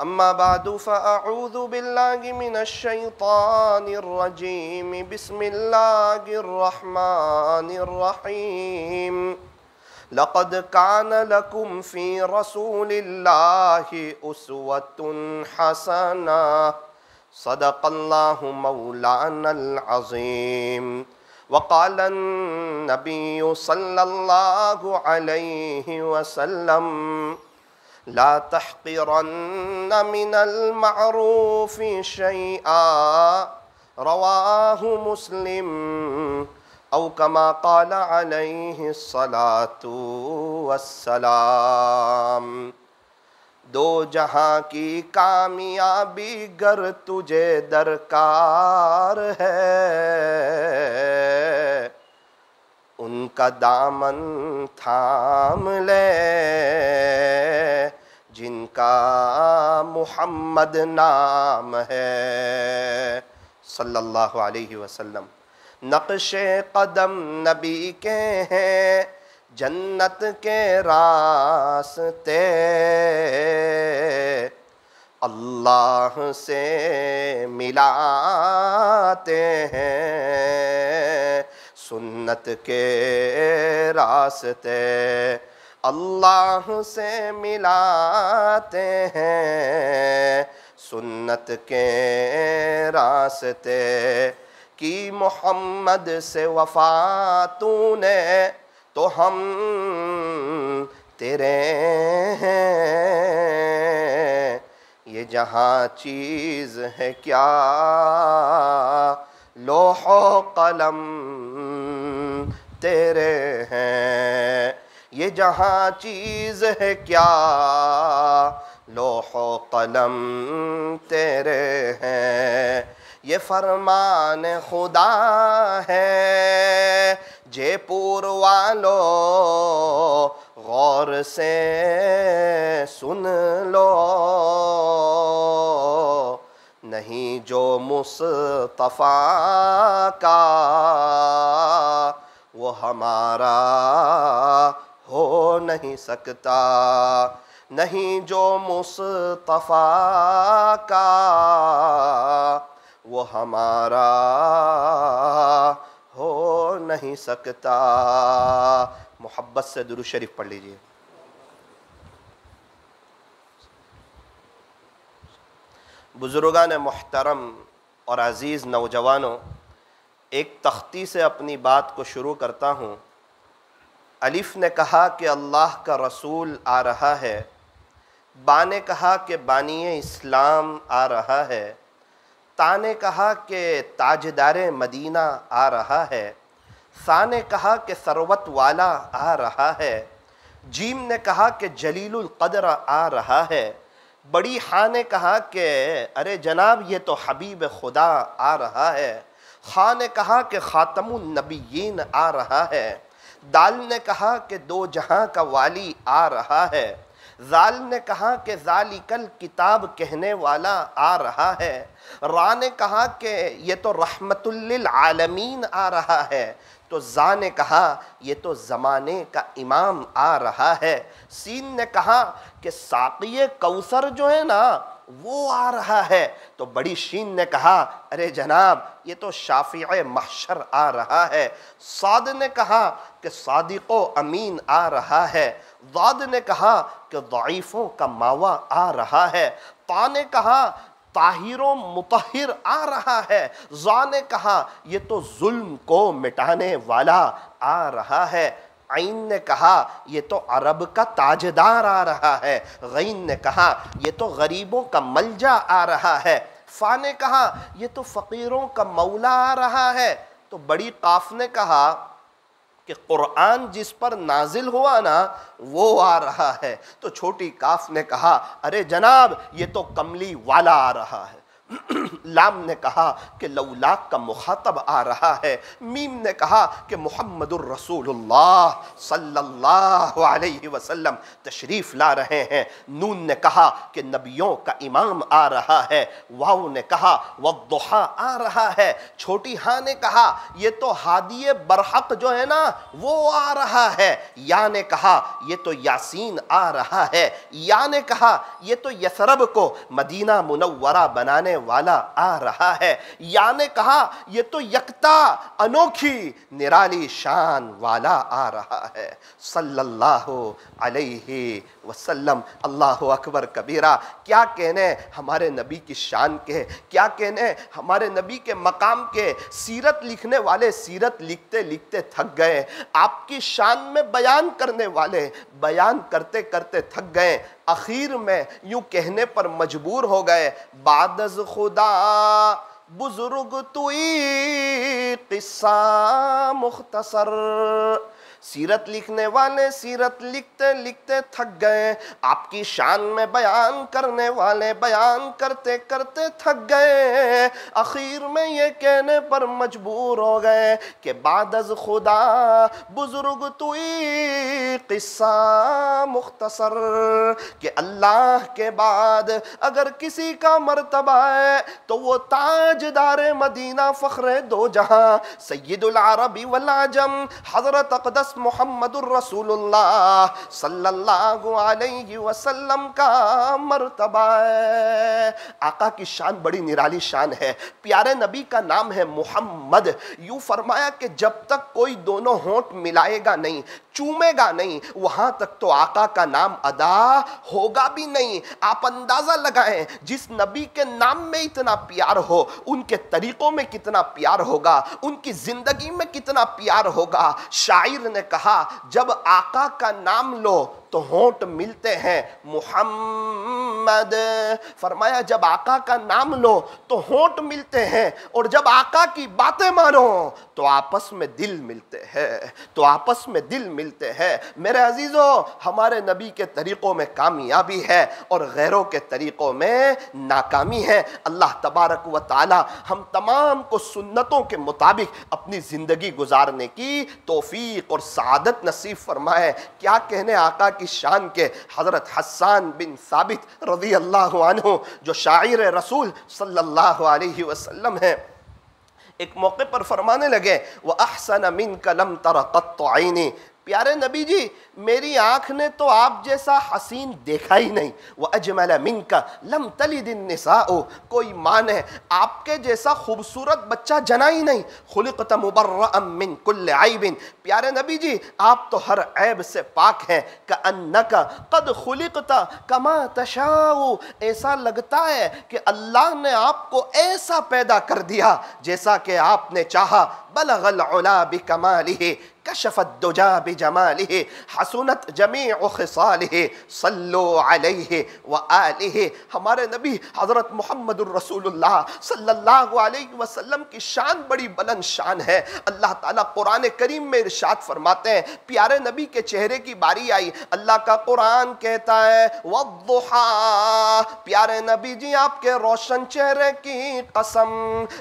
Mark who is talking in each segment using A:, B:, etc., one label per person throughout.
A: أما بعد فأعوذ بالله من الشيطان الرجيم بسم الله الرحمن الرحيم لقد كان لكم في رسول الله أسوة حسنة صدق الله مولانا العظيم وقال النبي صلى الله عليه وسلم لا تحقرن من المعروف شيئا رواه مسلم او كما قال عليه الصلاة والسلام۔ دو جہاں کی کامیابی گر تجھے درکار ہے، ان کا دامن تھام لے جن کا محمد نام ہے صلی اللہ علیہ وسلم۔ نقش قدم نبی کے ہیں جنت کے راستے، اللہ سے ملاتے ہیں سنت کے راستے، اللہ سے ملاتے ہیں سنت کے راستے۔ کی محمد سے وفا تو نے تو ہم تیرے ہیں، یہ جہاں چیز ہے کیا لوح و قلم تیرے ہیں، یہ جہاں چیز ہے کیا لوح و قلم تیرے ہیں۔ یہ فرمان خدا ہے جے پور والو غور سے سن لو، نہیں جو مصطفیٰ کا وہ ہمارا ہو نہیں سکتا، نہیں جو مصطفیٰ کا وہ ہمارا ہو نہیں سکتا۔ محبت سے درود شریف پڑھ لیجئے۔ بزرگان محترم اور عزیز نوجوانوں، ایک تختی سے اپنی بات کو شروع کرتا ہوں۔ الف نے کہا کہ اللہ کا رسول آ رہا ہے، با نے کہا کہ بانی اسلام آ رہا ہے، تا نے کہا کہ تاجدار مدینہ آ رہا ہے، ثا نے کہا کہ ثروت والا آ رہا ہے، جیم نے کہا کہ جلیل القدر آ رہا ہے، بڑی ہاں نے کہا کہ ارے جناب یہ تو حبیب خدا آ رہا ہے، خاں نے کہا کہ خاتم النبیین آ رہا ہے، دال نے کہا کہ دو جہاں کا والی آ رہا ہے، ذال نے کہا کہ ذالک الکتاب کہنے والا آ رہا ہے، را نے کہا کہ یہ تو رحمت للعالمین آ رہا ہے، تو زا نے کہا یہ تو زمانے کا امام آ رہا ہے، سین نے کہا کہ ساقی کوثر جو ہے نا وہ آ رہا ہے، تو بڑی شین نے کہا ارے جناب یہ تو شافع محشر آ رہا ہے، صاد نے کہا کہ صادق و امین آ رہا ہے، ضاد نے کہا کہ ضعیفوں کا ماوا آ رہا ہے، طا نے کہا طاہر و مطہر آ رہا ہے، ظا نے کہا یہ تو ظلم کو مٹانے والا آ رہا ہے، عین نے کہا یہ تو عرب کا تاجدار آ رہا ہے، غین نے کہا یہ تو غریبوں کا ملجا آ رہا ہے، فا نے کہا یہ تو فقیروں کا مولا آ رہا ہے، تو بڑی قاف نے کہا کہ قرآن جس پر نازل ہوا نا وہ آ رہا ہے، تو چھوٹی کاف نے کہا ارے جناب یہ تو کملی والا آ رہا ہے، لام نے کہا کہ لولاک کا مخاطب آ رہا ہے، میم نے کہا کہ محمد الرسول اللہ صلی اللہ علیہ وسلم تشریف لا رہے ہیں، نون نے کہا کہ نبیوں کا امام آ رہا ہے، واو نے کہا والضحیٰ آ رہا ہے، چھوٹی ہاں نے کہا یہ تو ہادی برحق جو ہے نا وہ آ رہا ہے، یا نے کہا یہ تو یاسین آ رہا ہے، یا نے کہا یہ تو یثرب کو مدینہ منورہ بنانے والا آ رہا ہے، یا نے کہا یہ تو یکتا انوکھی نرالی شان والا آ رہا ہے صلی اللہ علیہ وسلم۔ اللہ اکبر کبیرہ، کیا کہنے ہمارے نبی کی شان کے، کیا کہنے ہمارے نبی کے مقام کے۔ سیرت لکھنے والے سیرت لکھتے لکھتے تھک گئے، آپ کی شان میں بیان کرنے والے بیان کرتے کرتے تھک گئے، اخیر میں یوں کہنے پر مجبور ہو گئے، بعد از خدا بزرگ توئی قصہ مختصر۔ سیرت لکھنے والے سیرت لکھتے لکھتے تھک گئے، آپ کی شان میں بیان کرنے والے بیان کرتے کرتے تھک گئے، اخیر میں یہ کہنے پر مجبور ہو گئے کہ بعد از خدا بزرگ توئی قصہ مختصر، کہ اللہ کے بعد اگر کسی کا مرتبہ ہے تو وہ تاجدار مدینہ فخر دو جہاں سید العرب والعجم حضرت اقدس محمد الرسول اللہ صلی اللہ علیہ وسلم کا مرتبہ ہے۔ آقا کی شان بڑی نرالی شان ہے، پیارے نبی کا نام ہے محمد، یوں فرمایا کہ جب تک کوئی دونوں ہونٹ ملائے گا نہیں، چومے گا نہیں، وہاں تک تو آقا کا نام ادا ہوگا بھی نہیں۔ آپ اندازہ لگائیں جس نبی کے نام میں اتنا پیار ہو، ان کے طریقوں میں کتنا پیار ہوگا، ان کی زندگی میں کتنا پیار ہوگا۔ شاعر نے کہا جب آقا کا نام لو تو ہونٹ ملتے ہیں محمد، فرمایا جب آقا کا نام لو تو ہونٹ ملتے ہیں، اور جب آقا کی باتیں مانو تو آپس میں دل ملتے ہیں، تو آپس میں دل ملتے ہیں۔ میرے عزیزو، ہمارے نبی کے طریقوں میں کامیابی ہے اور غیروں کے طریقوں میں ناکامی ہے۔ اللہ تبارک و تعالی ہم تمام کو سنتوں کے مطابق اپنی زندگی گزارنے کی توفیق اور سعادت نصیب فرمائے۔ کیا کہنے آقا کی شان کے، حضرت حسان بن ثابت رضی اللہ عنہ جو شاعر رسول صلی اللہ علیہ وسلم ہیں، ایک موقع پر فرمانے لگے وَأَحْسَنَ مِنْكَ لَمْ تَرَ قَطُّ عَيْنِي، پیارے نبی جی میری آنکھ نے تو آپ جیسا حسین دیکھا ہی نہیں، وَأَجْمَلَ مِنْكَ لَمْ تَلِدِ النِّسَاءُ، کوئی ماں نے آپ کے جیسا خوبصورت بچہ جنا ہی نہیں، خُلِقْتَ مُبَرَّأً مِّن كُلِّ عَيْبٍ، پیارے نبی جی آپ تو ہر عیب سے پاک ہیں، كَأَنَّكَ قَدْ خُلِقْتَ كَمَا تَشَاءُ، ایسا لگتا ہے کہ اللہ نے آپ کو ایسا پیدا کر دیا جیسا کہ آپ نے چاہا۔ بلغ العلا بکمالہ کشف الدجا بجمالہ حسنت جمیع خصالہ صلو علیہ وآلہ۔ ہمارے نبی حضرت محمد الرسول اللہ صلی اللہ علیہ وسلم کی شان بڑی بلند شان ہے۔ اللہ تعالیٰ قرآن کریم میں ارشاد فرماتے ہیں، پیارے نبی کے چہرے کی باری آئی، اللہ کا قرآن کہتا ہے والضحیٰ، پیارے نبی جی آپ کے روشن چہرے کی قسم۔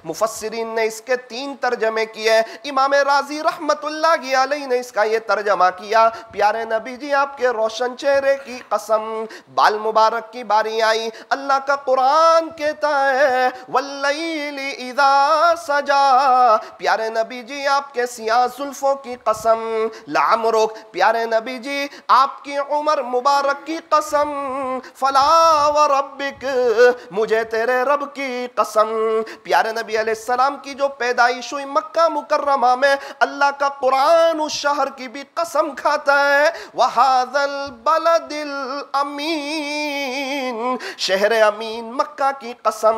A: مفسرین نے اس کے 3 ترجمے کیے، امام راضی رحمت اللہ علیہ نے اس کا یہ ترجمہ کیا، پیارے نبی جی آپ کے روشن چہرے کی قسم۔ بال مبارک کی باری آئی، اللہ کا قرآن کہتا ہے واللیل اذا سجا، پیارے نبی جی آپ کے سیاہ زلفوں کی قسم۔ لعمرک، پیارے نبی جی آپ کی عمر مبارک کی قسم۔ فلا وربک، مجھے تیرے رب کی قسم۔ پیارے نبی علیہ السلام کی جو پیدائش ہوئی مکہ مکرمہ میں، اللہ کا قرآن اس شہر کی بھی قسم کھاتا ہے وَهَذَا الْبَلَدِ الْأَمِينَ، شہر امین مکہ کی قسم۔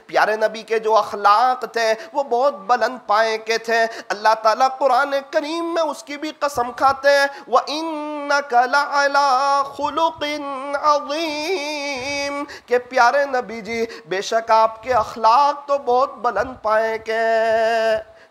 A: پیارے نبی کے جو اخلاق تھے وہ بہت بلند پائے کے تھے، اللہ تعالیٰ قرآن کریم میں اس کی بھی قسم کھاتے ہیں وَإِنَّكَ لَعَلَىٰ خُلُقٍ عَظِيمٍ، کہ پیارے نبی جی بے شک آپ کے اخلاق تو بہت بلند پائے کے۔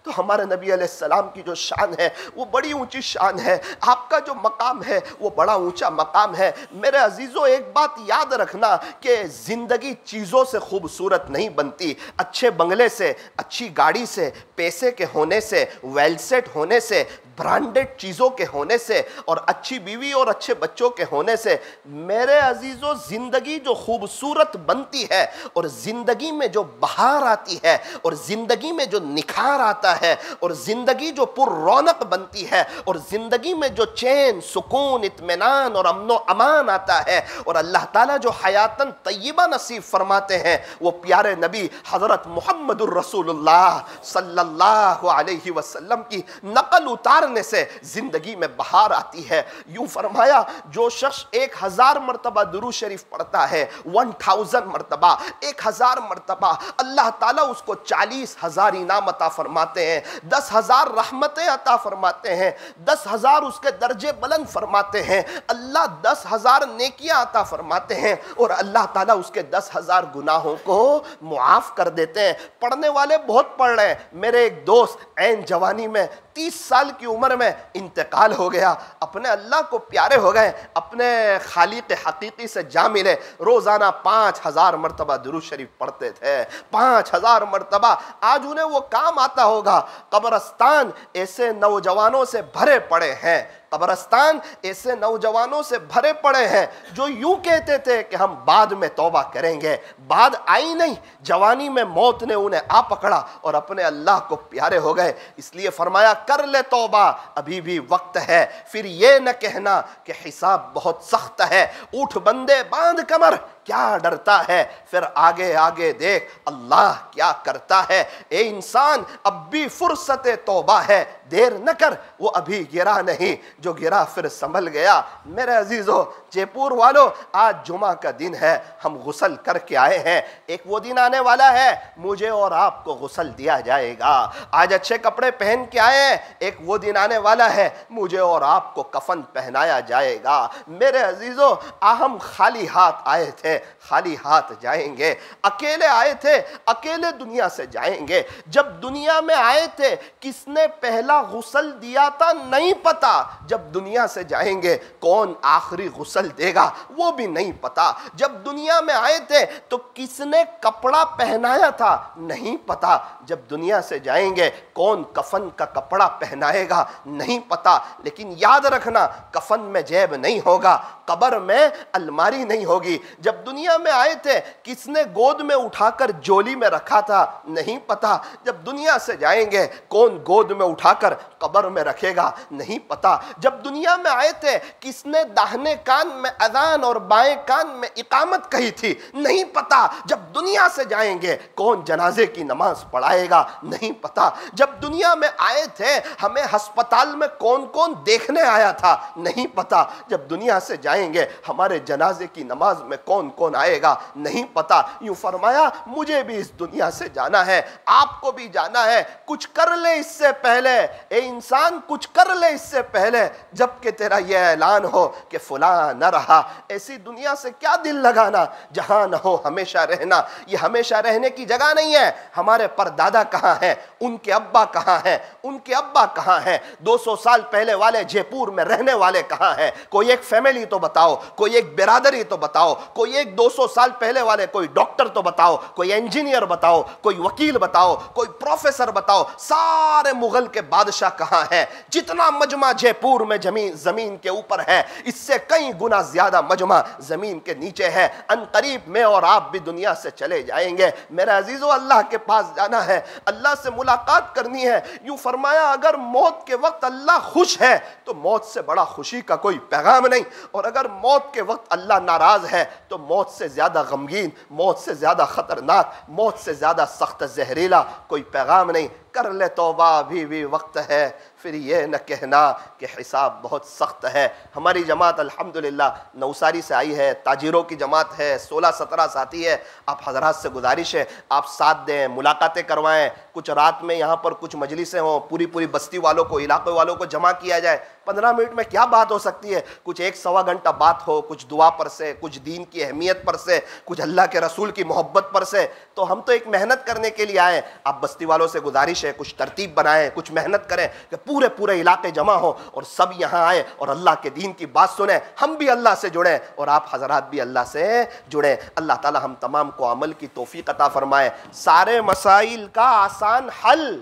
A: تو ہمارے نبی علیہ السلام کی جو شان ہے وہ بڑی اونچی شان ہے، آپ کا جو مقام ہے وہ بڑا اونچا مقام ہے۔ میرے عزیزو ایک بات یاد رکھنا کہ زندگی چیزوں سے خوبصورت نہیں بنتی، اچھے بنگلے سے، اچھی گاڑی سے، پیسے کے ہونے سے، ویل سیٹ ہونے سے، برانڈڈ چیزوں کے ہونے سے، اور اچھی بیوی اور اچھے بچوں کے ہونے سے میرے عزیزو زندگی جو خوبصورت بنتی ہے، اور زندگی میں جو بہار آتی ہے، اور زندگی میں جو نکھار آتا ہے، اور زندگی جو پر رونق بنتی ہے، اور زندگی میں جو چین، سکون، اطمینان اور امن و امان آتا ہے، اور اللہ تعالیٰ جو حیاتاً طیبہ نصیب فرماتے ہیں، وہ پیارے نبی حضرت محمد الرسول اللہ صلی اللہ علیہ وسلم کی نقل اتارنے سے زندگی میں بہار آتی ہے۔ یوں فرمایا جو شخص 1000 مرتبہ درود شریف پڑھتا ہے، 1000 مرتبہ، 1000 مرتبہ، اللہ تعالیٰ اس کو 40,000 انعام عطا فرماتے ہیں، 10,000 رحمتیں عطا فرماتے ہیں، 10,000 اس کے درجے بلند فرماتے ہیں، اللہ 10,000 نیکیاں عطا فرماتے ہیں، اور اللہ تعالیٰ اس کے 10,000 گناہوں کو معاف کر دیتے ہیں۔ پڑھنے والے بہت پڑھ رہے ہیں۔ میرے ایک دوست عین جوانی میں 30 سال کی عمر میں انتقال ہو گیا، اپنے اللہ کو پیارے ہو گئے، اپنے خالق حقیقی سے جا ملے، روزانہ 5,000 مرتبہ درود شریف پڑھتے تھے، 5,000 مرتبہ۔ آج انہیں وہ کام آتا ہوگا۔ قبرستان ایسے نوجوانوں سے بھرے پڑے ہیں، قبرستان ایسے نوجوانوں سے بھرے پڑے ہیں جو یوں کہتے تھے کہ ہم بعد میں توبہ کریں گے، بعد آئی نہیں، جوانی میں موت نے انہیں آ پکڑا اور اپنے اللہ کو پیارے ہو گئے۔ اس لیے فرمایا کر لے توبہ، ابھی بھی وقت ہے، پھر یہ نہ کہنا کہ حساب بہت سخت ہے۔ اٹھ بندے باندھ کمر، کیا ڈرتا ہے، پھر آگے آگے دیکھ اللہ کیا کرتا ہے۔ اے انسان اب بھی فرصت توبہ ہے، دیر نہ کر، وہ ابھی گرا نہیں، جو گرا پھر سنبھل گیا۔ میرے عزیزو جے پور والو، آج جمعہ کا دن ہے، ہم غسل کر کے آئے ہیں۔ ایک وہ دن آنے والا ہے مجھے اور آپ کو غسل دیا جائے گا۔ آج اچھے کپڑے پہن کے آئے ہیں، ایک وہ دن آنے والا ہے مجھے اور آپ کو کفن پہنایا جائے گا۔ میرے عزیزو ہم خالی ہاتھ آئے تھے، خالی ہاتھ جائیں گے، اکیلے آئے تھے، اکیلے دنیا سے جائیں گے۔ جب دنیا میں آئے تھے کس نے پہلا غسل دیا تھا نہیں پتا، جب دنیا سے جائیں گے کون آخری غسل دے گا وہ بھی نہیں پتا۔ جب دنیا میں آئے تھے تو کس نے کپڑا پہنایا تھا نہیں پتا، جب دنیا سے جائیں گے کون کفن کا کپڑا پہنائے گا نہیں پتا۔ لیکن یاد رکھنا کفن میں جیب نہیں ہوگا، قبر میں الماری نہیں ہوگی۔ جب دنیا میں آئے تھے کس نے گود میں اٹھا کر جولی میں رکھا تھا نہیں پتا، جب دنیا سے جائیں گے کون گود میں اٹھا کر قبر میں رکھے گا نہیں پتا۔ جب دنیا میں آئے تھے کس نے داہنے کان میں اذان اور بائیں کان میں اقامت کہی تھی نہیں پتا۔ جب دنیا سے جائیں گے کون جنازے کی نماز پڑھائے گا نہیں پتا۔ جب دنیا میں آئے تھے ہمیں ہسپتال میں کون کون دیکھنے آیا تھا نہیں پتا۔ جب دنیا سے جائیں گے ہمارے جنازے کی نماز میں کون کون آئے گا نہیں پتا۔ یوں فرمایا مجھے بھی اس دنیا سے جانا ہے، آپ کو بھی جانا ہے، کچھ کر لے اس سے پہلے، اے انسان کچھ کر لے اس سے پہلے جب کہ تیرا یہ اعلان ہو کہ فلاں نہ رہا۔ ایسی دنیا سے کیا دل لگانا جہاں نہ ہو ہمیشہ رہنا۔ یہ ہمیشہ رہنے کی جگہ نہیں ہے۔ ہمارے پردادا کہاں ہیں، ان کے ابا کہاں ہیں، ان کے ابا کہاں ہیں، 200 سال پہلے والے جے پور میں رہنے والے کہاں ہیں؟ کوئی ایک فیملی تو بتاؤ، کوئی ایک برادری تو بتاؤ، کوئی ایک 200 سال پہلے والے، کوئی ڈاکٹر تو بتاؤ، کوئی انجینئر بتاؤ، کوئی وکیل بتاؤ، کوئی پروفیسر بتاؤ۔ سارے مغل کے بادشاہ کہاں ہیں؟ جتنا مجمع جے پور میں زمین کے اوپر ہے اس سے کئی گنا زیادہ مجمع زمین کے نیچے ہے۔ ان قریب میں اور آپ بھی دنیا سے چلے جائیں گے۔ میرے عزیزو اللہ کے پاس جانا ہے، اللہ سے ملاقات کرنی ہے۔ یوں فرمایا اگر موت کے وقت اللہ خوش ہے تو موت سے بڑا خوشی کا کوئی پیغام نہیں، اور اگر موت کے وقت اللہ ناراض ہے تو موت سے زیادہ غمگین، موت سے زیادہ خطرناک، موت سے زیادہ سخت زہریلا کوئی پیغام نہیں۔ کر لے توبہ ابھی بھی وقت ہے، پھر یہ نہ کہنا کہ حساب بہت سخت ہے۔ ہماری جماعت الحمدللہ نوساری سے آئی ہے، تاجروں کی جماعت ہے، 16-17 ساتھی ہے۔ آپ حضرات سے گزارش ہے آپ ساتھ دیں، ملاقاتیں کروائیں، کچھ رات میں یہاں پر کچھ مجلسیں ہوں، پوری بستی والوں کو، علاقے والوں کو جمع کیا جائے۔ 15 منٹ میں کیا بات ہو سکتی ہے؟ کچھ 1-1.25 گھنٹہ بات ہو، کچھ دعا پر سے، کچھ دین کی اہمیت پر سے، کچھ اللہ کے رسول کی محبت پر سے۔ تو ہم تو ایک محنت کرنے کے لیے آئے، آپ بستی والوں سے گزارش ہے ہے کچھ ترتیب بنائیں، کچھ محنت کریں کہ پورے علاقے جمع ہوں اور سب یہاں آئیں اور اللہ کے دین کی بات سنیں، ہم بھی اللہ سے جڑیں اور آپ حضرات بھی اللہ سے جڑیں۔ اللہ تعالی ہم تمام کو عمل کی توفیق عطا فرمائے۔ سارے مسائل کا آسان حل،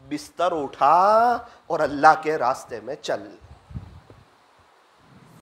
A: بستر اٹھا اور اللہ کے راستے میں چل۔